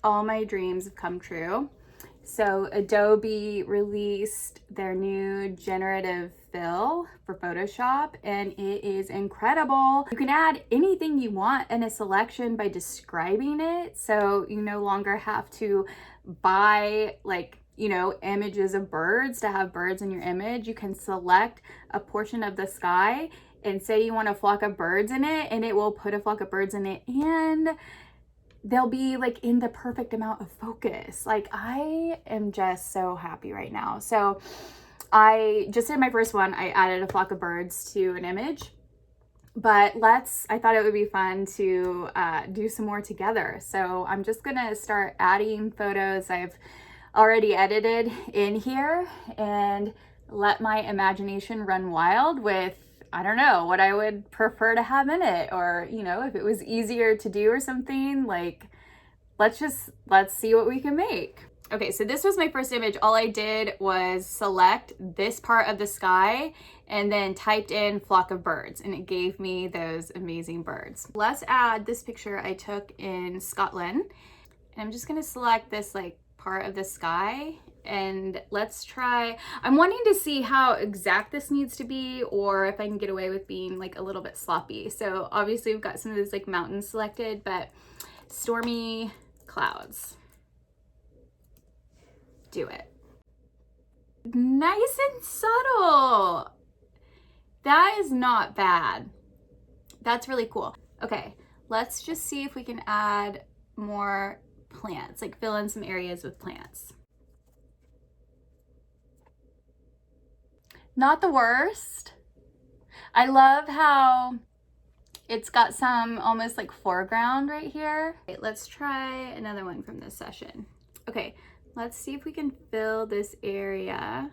all my dreams have come true. So Adobe released their new Generative Fill for Photoshop, and it is incredible. You can add anything you want in a selection by describing it, so you no longer have to buy images of birds to have birds in your image. You can select a portion of the sky and say you want a flock of birds in it, and it will put a flock of birds in it, and they'll be like in the perfect amount of focus. Like, I am just so happy right now. So I just did my first one. I added a flock of birds to an image, but I thought it would be fun to do some more together. So I'm just gonna start adding photos I've already edited in here and let my imagination run wild with, I don't know, what I would prefer to have in it, or, if it was easier to do or something. Like, let's see what we can make. Okay, so this was my first image. All I did was select this part of the sky and then typed in flock of birds, and it gave me those amazing birds. Let's add this picture I took in Scotland. And I'm just gonna select this part of the sky, and let's try. I'm wanting to see how exact this needs to be, or if I can get away with being a little bit sloppy. So obviously we've got some of those mountains selected, but stormy clouds. Do it. Nice and subtle. That is not bad. That's really cool. Okay, let's just see if we can add more plants, fill in some areas with plants. Not the worst. I love how it's got some almost foreground right here. Okay, let's try another one from this session. Okay, let's see if we can fill this area.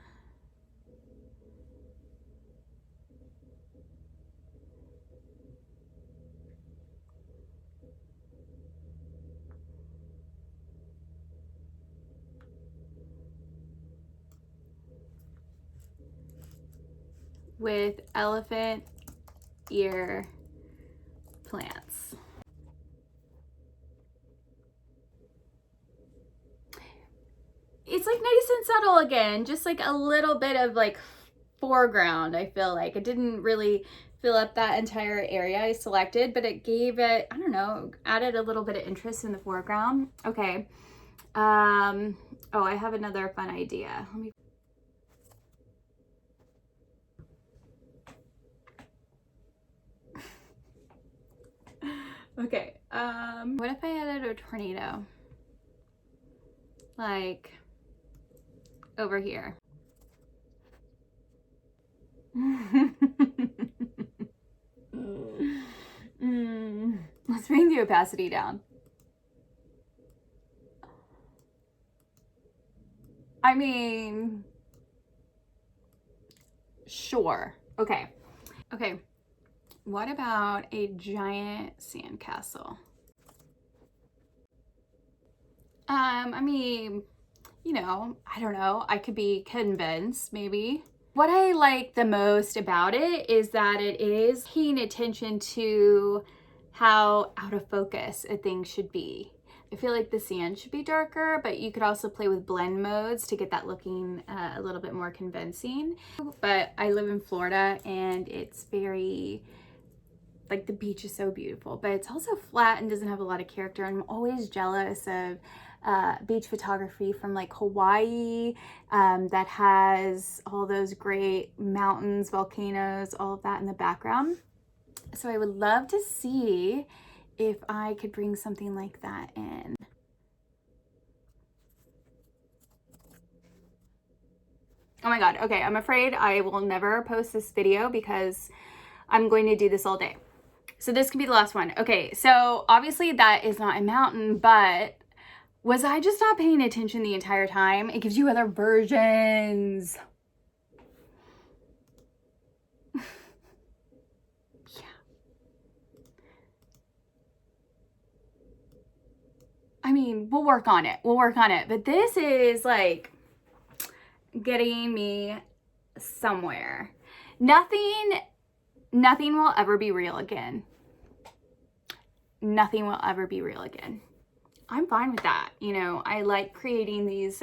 With elephant ear plants. It's nice and subtle again, just a little bit of foreground. I feel like it didn't really fill up that entire area I selected, but it gave it, I don't know, added a little bit of interest in the foreground. Okay. Oh, I have another fun idea. Let me. Okay, what if I added a tornado? Over here. Let's bring the opacity down. I mean, sure. Okay. Okay. What about a giant sandcastle? I mean, I don't know. I could be convinced, maybe. What I like the most about it is that it is paying attention to how out of focus a thing should be. I feel like the sand should be darker, but you could also play with blend modes to get that looking a little bit more convincing. But I live in Florida, and it's very, the beach is so beautiful, but it's also flat and doesn't have a lot of character. And I'm always jealous of beach photography from Hawaii that has all those great mountains, volcanoes, all of that in the background. So I would love to see if I could bring something like that in. Oh my God. Okay, I'm afraid I will never post this video because I'm going to do this all day. So this could be the last one. Okay, so obviously that is not a mountain, but was I just not paying attention the entire time? It gives you other versions. Yeah. I mean, we'll work on it. We'll work on it. But this is getting me somewhere. Nothing will ever be real again. Nothing will ever be real again. I'm fine with that. You know, I like creating these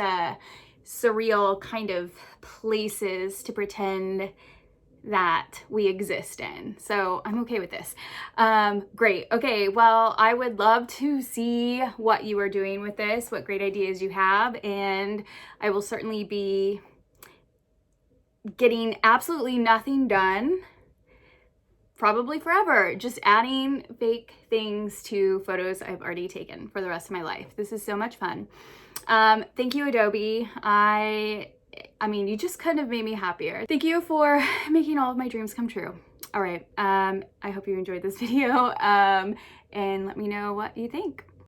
surreal kind of places to pretend that we exist in. So I'm okay with this. Great. Okay, well, I would love to see what you are doing with this, what great ideas you have, and I will certainly be getting absolutely nothing done probably forever, just adding fake things to photos I've already taken for the rest of my life. This is so much fun. Thank you, Adobe. I mean, you just kind of made me happier. Thank you for making all of my dreams come true. All right, I hope you enjoyed this video, and let me know what you think.